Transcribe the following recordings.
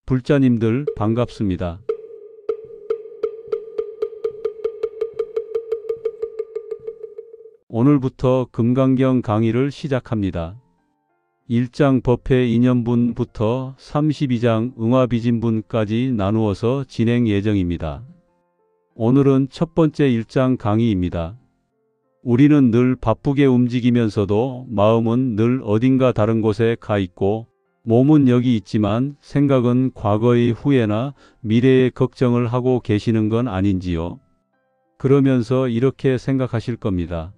불자님들 반갑습니다. 오늘부터 금강경 강의를 시작합니다. 1장 법회 인연분부터 32장 응화비진분까지 나누어서 진행 예정입니다. 오늘은 첫 번째 1장 강의입니다. 우리는 늘 바쁘게 움직이면서도 마음은 늘 어딘가 다른 곳에 가 있고 몸은 여기 있지만 생각은 과거의 후회나 미래의 걱정을 하고 계시는 건 아닌지요? 그러면서 이렇게 생각하실 겁니다.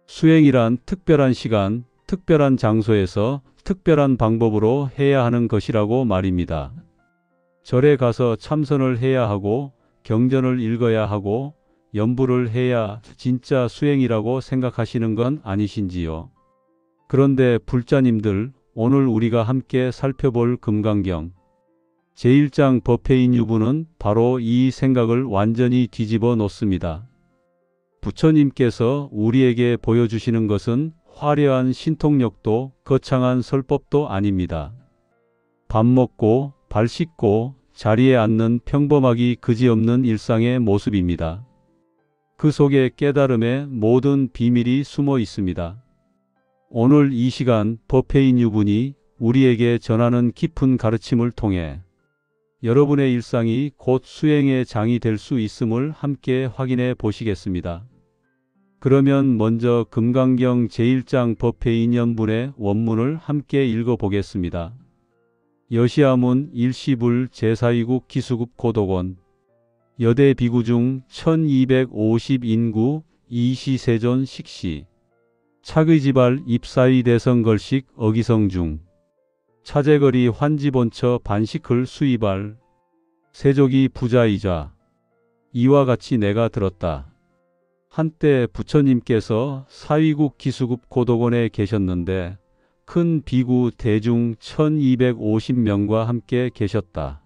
수행이란 특별한 시간, 특별한 장소에서 특별한 방법으로 해야 하는 것이라고 말입니다. 절에 가서 참선을 해야 하고 경전을 읽어야 하고 연부를 해야 진짜 수행이라고 생각하시는 건 아니신지요? 그런데 불자님들, 오늘 우리가 함께 살펴볼 금강경 제1장 법회인 유부는 바로 이 생각을 완전히 뒤집어 놓습니다. 부처님께서 우리에게 보여주시는 것은 화려한 신통력도 거창한 설법도 아닙니다. 밥 먹고 발 씻고 자리에 앉는 평범하기 그지없는 일상의 모습입니다. 그 속에 깨달음의 모든 비밀이 숨어 있습니다. 오늘 이 시간 법회인 유분이 우리에게 전하는 깊은 가르침을 통해 여러분의 일상이 곧 수행의 장이 될 수 있음을 함께 확인해 보시겠습니다. 그러면 먼저 금강경 제1장 법회인 연분의 원문을 함께 읽어보겠습니다. 여시아문 일시불 제4위국 기수급 고독원 여대 비구 중 1250인구 이시세존 식시 차의지발 입사위 대성걸식 어기성중 차제거리 환지본처 반식글 수이발 세족이 부자이자 이와 같이 내가 들었다. 한때 부처님께서 사위국 기수급 고독원에 계셨는데 큰 비구 대중 1250명과 함께 계셨다.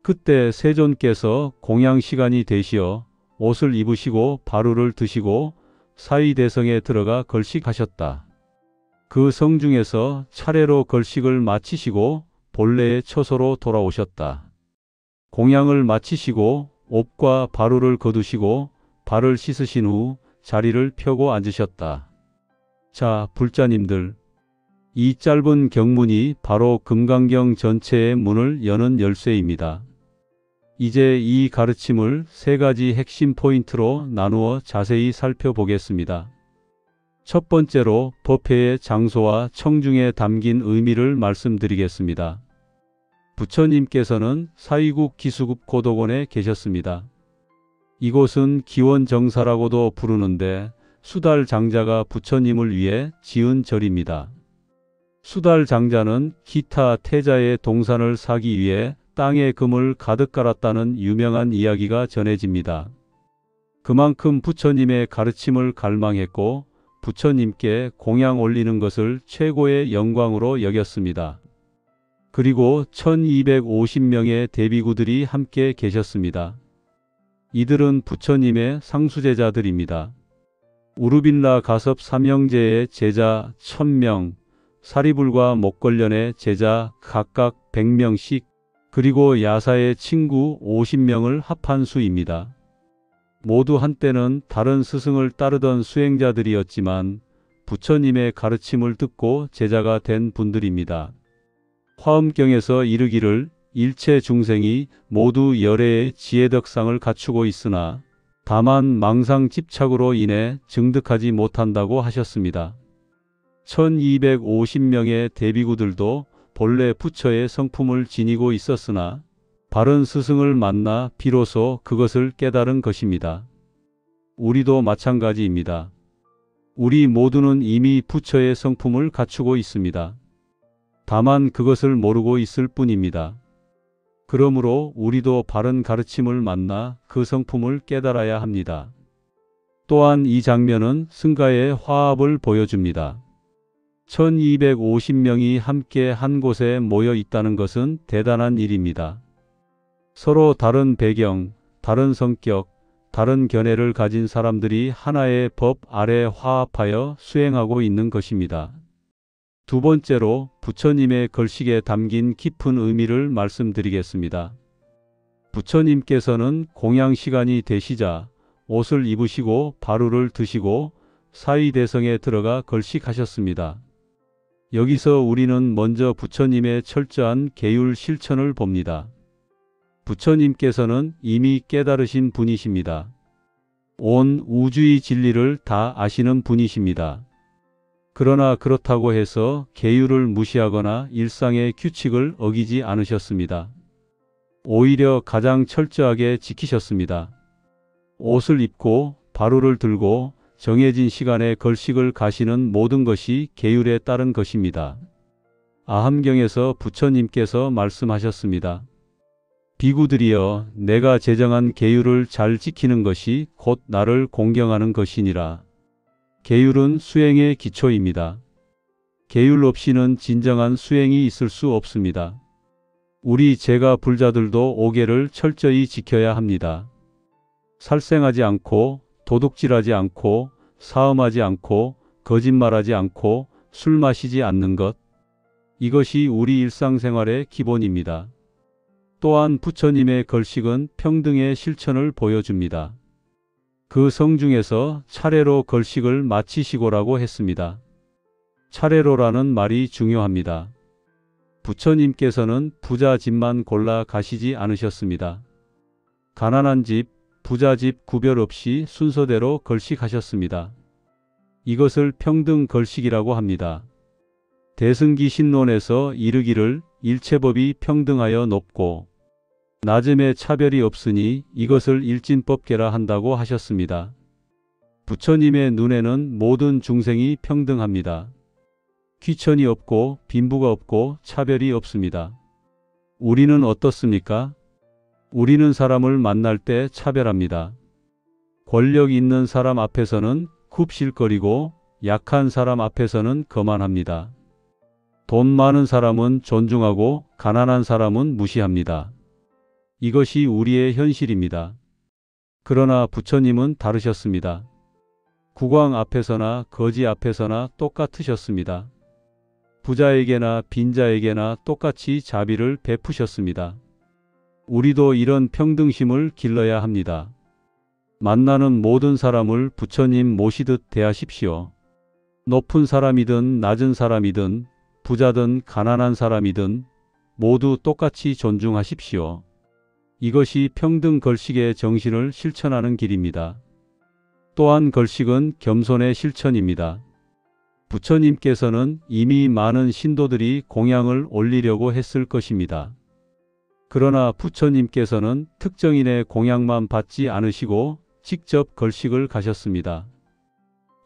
그때 세존께서 공양시간이 되시어 옷을 입으시고 바루를 드시고 사위대성에 들어가 걸식하셨다. 그 성중에서 차례로 걸식을 마치시고 본래의 처소로 돌아오셨다. 공양을 마치시고 옷과 바루를 거두시고 발을 씻으신 후 자리를 펴고 앉으셨다. 자, 불자님들, 이 짧은 경문이 바로 금강경 전체의 문을 여는 열쇠입니다. 이제 이 가르침을 세 가지 핵심 포인트로 나누어 자세히 살펴보겠습니다. 첫 번째로 법회의 장소와 청중에 담긴 의미를 말씀드리겠습니다. 부처님께서는 사위국 기수급 고독원에 계셨습니다. 이곳은 기원정사라고도 부르는데 수달장자가 부처님을 위해 지은 절입니다. 수달장자는 기타 태자의 동산을 사기 위해 땅에 금을 가득 깔았다는 유명한 이야기가 전해집니다. 그만큼 부처님의 가르침을 갈망했고 부처님께 공양 올리는 것을 최고의 영광으로 여겼습니다. 그리고 1250명의 대비구들이 함께 계셨습니다. 이들은 부처님의 상수제자들입니다. 우르빌라 가섭 삼형제의 제자 1000명, 사리불과 목걸련의 제자 각각 100명씩, 그리고 야사의 친구 50명을 합한 수입니다. 모두 한때는 다른 스승을 따르던 수행자들이었지만 부처님의 가르침을 듣고 제자가 된 분들입니다. 화엄경에서 이르기를 일체 중생이 모두 열애의 지혜덕상을 갖추고 있으나 다만 망상 집착으로 인해 증득하지 못한다고 하셨습니다. 1250명의 대비구들도 본래 부처의 성품을 지니고 있었으나 바른 스승을 만나 비로소 그것을 깨달은 것입니다. 우리도 마찬가지입니다. 우리 모두는 이미 부처의 성품을 갖추고 있습니다. 다만 그것을 모르고 있을 뿐입니다. 그러므로 우리도 바른 가르침을 만나 그 성품을 깨달아야 합니다. 또한 이 장면은 승가의 화합을 보여줍니다. 1250명이 함께 한 곳에 모여 있다는 것은 대단한 일입니다. 서로 다른 배경, 다른 성격, 다른 견해를 가진 사람들이 하나의 법 아래 화합하여 수행하고 있는 것입니다. 두 번째로 부처님의 걸식에 담긴 깊은 의미를 말씀드리겠습니다. 부처님께서는 공양 시간이 되시자 옷을 입으시고 바루를 드시고 사위대성에 들어가 걸식하셨습니다. 여기서 우리는 먼저 부처님의 철저한 계율 실천을 봅니다. 부처님께서는 이미 깨달으신 분이십니다. 온 우주의 진리를 다 아시는 분이십니다. 그러나 그렇다고 해서 계율을 무시하거나 일상의 규칙을 어기지 않으셨습니다. 오히려 가장 철저하게 지키셨습니다. 옷을 입고 바루를 들고 정해진 시간에 걸식을 가시는 모든 것이 계율에 따른 것입니다. 아함경에서 부처님께서 말씀하셨습니다. 비구들이여, 내가 제정한 계율을 잘 지키는 것이 곧 나를 공경하는 것이니라. 계율은 수행의 기초입니다. 계율 없이는 진정한 수행이 있을 수 없습니다. 우리 제가 불자들도 5계를 철저히 지켜야 합니다. 살생하지 않고, 도둑질하지 않고, 사음하지 않고, 거짓말하지 않고, 술 마시지 않는 것. 이것이 우리 일상생활의 기본입니다. 또한 부처님의 걸식은 평등의 실천을 보여줍니다. 그 성중에서 차례로 걸식을 마치시고라고 했습니다. 차례로라는 말이 중요합니다. 부처님께서는 부자 집만 골라 가시지 않으셨습니다. 가난한 집, 부자 집 구별 없이 순서대로 걸식하셨습니다. 이것을 평등 걸식이라고 합니다. 대승기 신론에서 이르기를 일체법이 평등하여 높고 낮음에 차별이 없으니 이것을 일진법계라 한다고 하셨습니다. 부처님의 눈에는 모든 중생이 평등합니다. 귀천이 없고 빈부가 없고 차별이 없습니다. 우리는 어떻습니까? 우리는 사람을 만날 때 차별합니다. 권력 있는 사람 앞에서는 굽실거리고 약한 사람 앞에서는 거만합니다. 돈 많은 사람은 존중하고 가난한 사람은 무시합니다. 이것이 우리의 현실입니다. 그러나 부처님은 다르셨습니다. 국왕 앞에서나 거지 앞에서나 똑같으셨습니다. 부자에게나 빈자에게나 똑같이 자비를 베푸셨습니다. 우리도 이런 평등심을 길러야 합니다. 만나는 모든 사람을 부처님 모시듯 대하십시오. 높은 사람이든 낮은 사람이든 부자든 가난한 사람이든 모두 똑같이 존중하십시오. 이것이 평등 걸식의 정신을 실천하는 길입니다. 또한 걸식은 겸손의 실천입니다. 부처님께서는 이미 많은 신도들이 공양을 올리려고 했을 것입니다. 그러나 부처님께서는 특정인의 공양만 받지 않으시고 직접 걸식을 가셨습니다.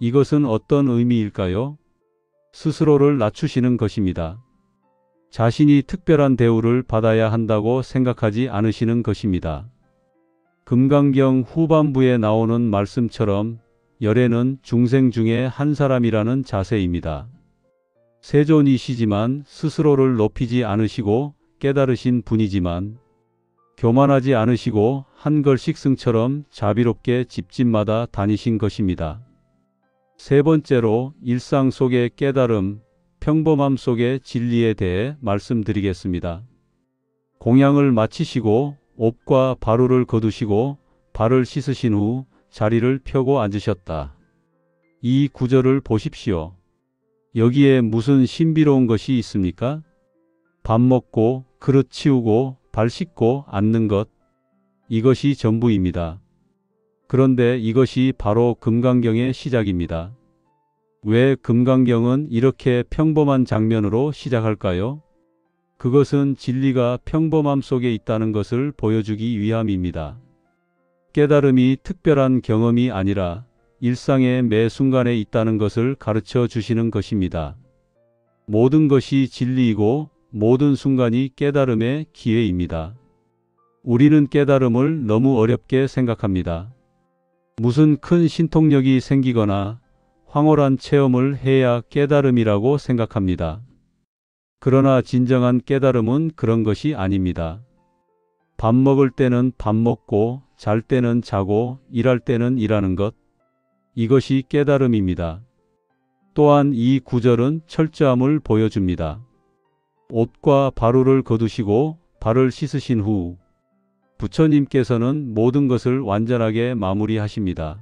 이것은 어떤 의미일까요? 스스로를 낮추시는 것입니다. 자신이 특별한 대우를 받아야 한다고 생각하지 않으시는 것입니다. 금강경 후반부에 나오는 말씀처럼 열애는 중생 중에 한 사람이라는 자세입니다. 세존이시지만 스스로를 높이지 않으시고 깨달으신 분이지만 교만하지 않으시고 한걸식승처럼 자비롭게 집집마다 다니신 것입니다. 세 번째로 일상 속의 깨달음, 평범함 속의 진리에 대해 말씀드리겠습니다. 공양을 마치시고 옷과 바루를 거두시고 발을 씻으신 후 자리를 펴고 앉으셨다. 이 구절을 보십시오. 여기에 무슨 신비로운 것이 있습니까? 밥 먹고 그릇 치우고 발 씻고 앉는 것, 이것이 전부입니다. 그런데 이것이 바로 금강경의 시작입니다. 왜 금강경은 이렇게 평범한 장면으로 시작할까요? 그것은 진리가 평범함 속에 있다는 것을 보여주기 위함입니다. 깨달음이 특별한 경험이 아니라 일상의 매 순간에 있다는 것을 가르쳐 주시는 것입니다. 모든 것이 진리이고 모든 순간이 깨달음의 기회입니다. 우리는 깨달음을 너무 어렵게 생각합니다. 무슨 큰 신통력이 생기거나 황홀한 체험을 해야 깨달음이라고 생각합니다. 그러나 진정한 깨달음은 그런 것이 아닙니다. 밥 먹을 때는 밥 먹고 잘 때는 자고 일할 때는 일하는 것, 이것이 깨달음입니다. 또한 이 구절은 철저함을 보여줍니다. 옷과 바로를 거두시고 발을 씻으신 후 부처님께서는 모든 것을 완전하게 마무리하십니다.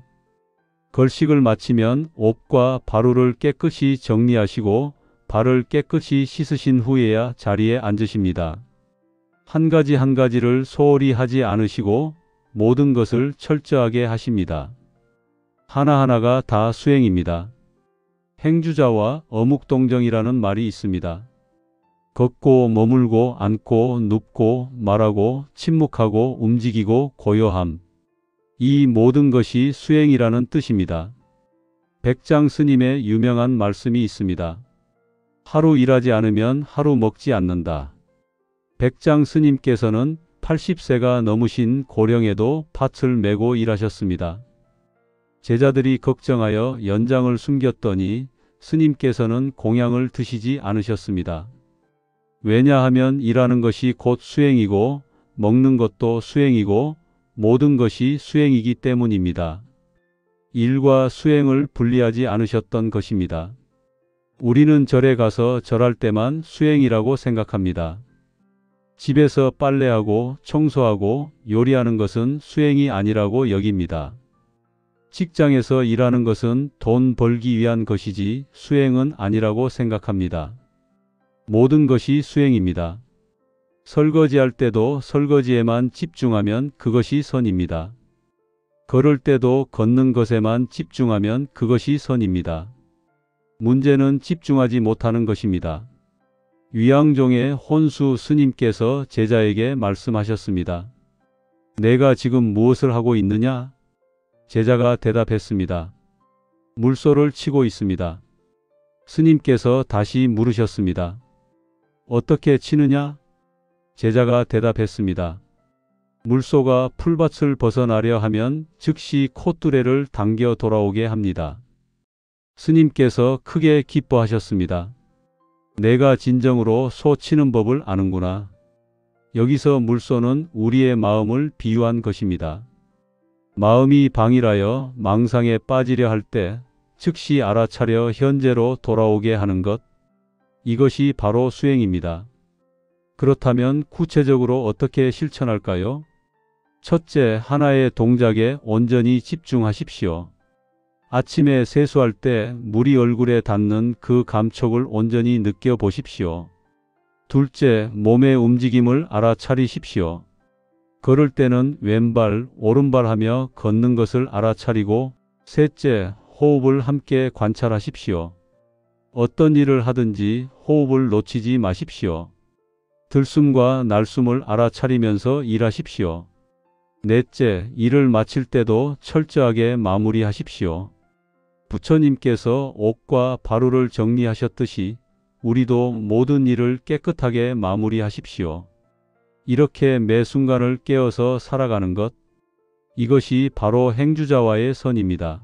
걸식을 마치면 옷과 바로를 깨끗이 정리하시고 발을 깨끗이 씻으신 후에야 자리에 앉으십니다. 한 가지 한 가지를 소홀히 하지 않으시고 모든 것을 철저하게 하십니다. 하나하나가 다 수행입니다. 행주자와 어묵동정이라는 말이 있습니다. 걷고 머물고 앉고 눕고 말하고 침묵하고 움직이고 고요함. 이 모든 것이 수행이라는 뜻입니다. 백장 스님의 유명한 말씀이 있습니다. 하루 일하지 않으면 하루 먹지 않는다. 백장 스님께서는 80세가 넘으신 고령에도 팥을 메고 일하셨습니다. 제자들이 걱정하여 연장을 숨겼더니 스님께서는 공양을 드시지 않으셨습니다. 왜냐하면 일하는 것이 곧 수행이고 먹는 것도 수행이고 모든 것이 수행이기 때문입니다. 일과 수행을 분리하지 않으셨던 것입니다. 우리는 절에 가서 절할 때만 수행이라고 생각합니다. 집에서 빨래하고 청소하고 요리하는 것은 수행이 아니라고 여깁니다. 직장에서 일하는 것은 돈 벌기 위한 것이지 수행은 아니라고 생각합니다. 모든 것이 수행입니다. 설거지할 때도 설거지에만 집중하면 그것이 선입니다. 걸을 때도 걷는 것에만 집중하면 그것이 선입니다. 문제는 집중하지 못하는 것입니다. 위양종의 혼수 스님께서 제자에게 말씀하셨습니다. 내가 지금 무엇을 하고 있느냐? 제자가 대답했습니다. 물소를 치고 있습니다. 스님께서 다시 물으셨습니다. 어떻게 치느냐? 제자가 대답했습니다. 물소가 풀밭을 벗어나려 하면 즉시 콧뚜레를 당겨 돌아오게 합니다. 스님께서 크게 기뻐하셨습니다. 내가 진정으로 소 치는 법을 아는구나. 여기서 물소는 우리의 마음을 비유한 것입니다. 마음이 방일하여 망상에 빠지려 할 때 즉시 알아차려 현재로 돌아오게 하는 것. 이것이 바로 수행입니다. 그렇다면 구체적으로 어떻게 실천할까요? 첫째, 하나의 동작에 온전히 집중하십시오. 아침에 세수할 때 물이 얼굴에 닿는 그 감촉을 온전히 느껴보십시오. 둘째, 몸의 움직임을 알아차리십시오. 걸을 때는 왼발, 오른발 하며 걷는 것을 알아차리고, 셋째, 호흡을 함께 관찰하십시오. 어떤 일을 하든지 호흡을 놓치지 마십시오. 들숨과 날숨을 알아차리면서 일하십시오. 넷째, 일을 마칠 때도 철저하게 마무리하십시오. 부처님께서 옷과 바로를 정리하셨듯이 우리도 모든 일을 깨끗하게 마무리하십시오. 이렇게 매 순간을 깨어서 살아가는 것, 이것이 바로 행주자와의 선입니다.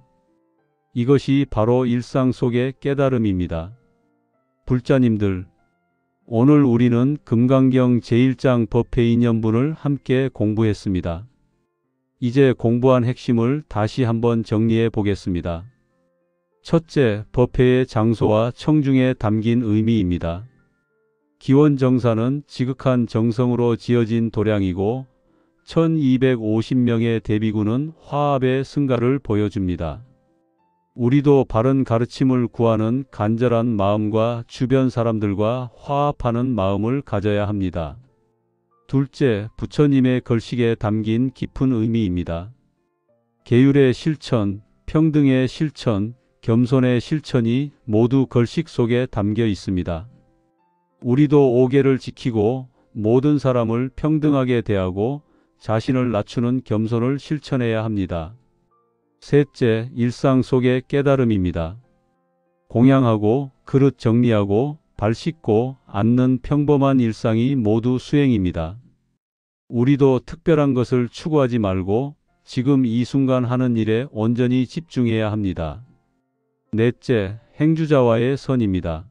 이것이 바로 일상 속의 깨달음입니다. 불자님들, 오늘 우리는 금강경 제1장 법회 인연분을 함께 공부했습니다. 이제 공부한 핵심을 다시 한번 정리해 보겠습니다. 첫째, 법회의 장소와 청중에 담긴 의미입니다. 기원정사는 지극한 정성으로 지어진 도량이고 1250명의 대비군은 화합의 승가를 보여줍니다. 우리도 바른 가르침을 구하는 간절한 마음과 주변 사람들과 화합하는 마음을 가져야 합니다. 둘째, 부처님의 걸식에 담긴 깊은 의미입니다. 계율의 실천, 평등의 실천, 겸손의 실천이 모두 걸식 속에 담겨 있습니다. 우리도 오계를 지키고 모든 사람을 평등하게 대하고 자신을 낮추는 겸손을 실천해야 합니다. 셋째, 일상 속의 깨달음입니다. 공양하고 그릇 정리하고 발 씻고 앉는 평범한 일상이 모두 수행입니다. 우리도 특별한 것을 추구하지 말고 지금 이 순간 하는 일에 온전히 집중해야 합니다. 넷째, 행주자와의 선입니다.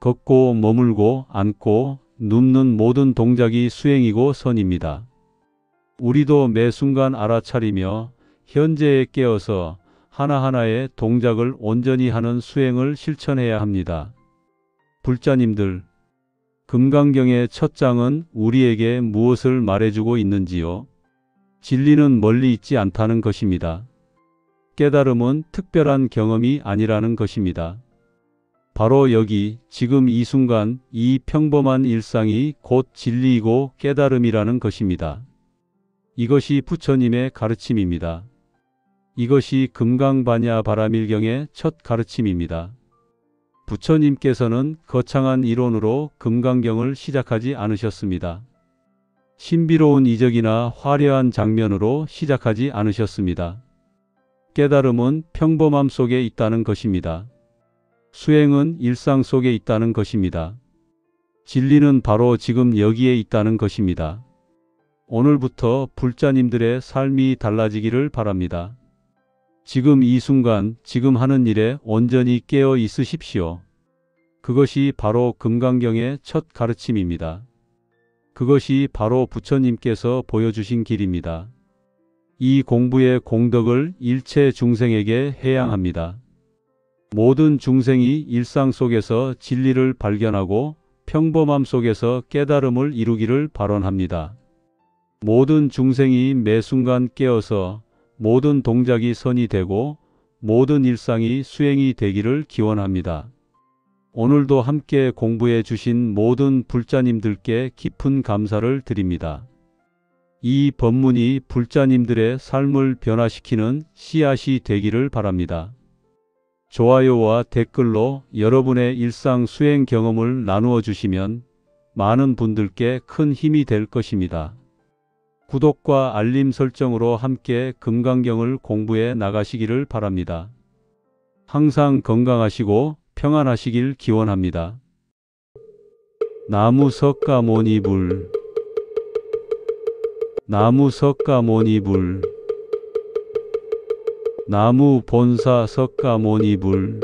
걷고 머물고 앉고 눕는 모든 동작이 수행이고 선입니다. 우리도 매 순간 알아차리며 현재에 깨어서 하나하나의 동작을 온전히 하는 수행을 실천해야 합니다. 불자님들, 금강경의 첫 장은 우리에게 무엇을 말해주고 있는지요? 진리는 멀리 있지 않다는 것입니다. 깨달음은 특별한 경험이 아니라는 것입니다. 바로 여기, 지금 이 순간, 이 평범한 일상이 곧 진리이고 깨달음이라는 것입니다. 이것이 부처님의 가르침입니다. 이것이 금강반야 바라밀경의 첫 가르침입니다. 부처님께서는 거창한 이론으로 금강경을 시작하지 않으셨습니다. 신비로운 이적이나 화려한 장면으로 시작하지 않으셨습니다. 깨달음은 평범함 속에 있다는 것입니다. 수행은 일상 속에 있다는 것입니다. 진리는 바로 지금 여기에 있다는 것입니다. 오늘부터 불자님들의 삶이 달라지기를 바랍니다. 지금 이 순간, 지금 하는 일에 온전히 깨어 있으십시오. 그것이 바로 금강경의 첫 가르침입니다. 그것이 바로 부처님께서 보여주신 길입니다. 이 공부의 공덕을 일체 중생에게 해야 합니다. 모든 중생이 일상 속에서 진리를 발견하고 평범함 속에서 깨달음을 이루기를 발언합니다. 모든 중생이 매 순간 깨어서 모든 동작이 선이 되고 모든 일상이 수행이 되기를 기원합니다. 오늘도 함께 공부해 주신 모든 불자님들께 깊은 감사를 드립니다. 이 법문이 불자님들의 삶을 변화시키는 씨앗이 되기를 바랍니다. 좋아요와 댓글로 여러분의 일상 수행 경험을 나누어 주시면 많은 분들께 큰 힘이 될 것입니다. 구독과 알림 설정으로 함께 금강경을 공부해 나가시기를 바랍니다. 항상 건강하시고 평안하시길 기원합니다. 나무석가모니불 나무석가모니불 나무본사석가모니불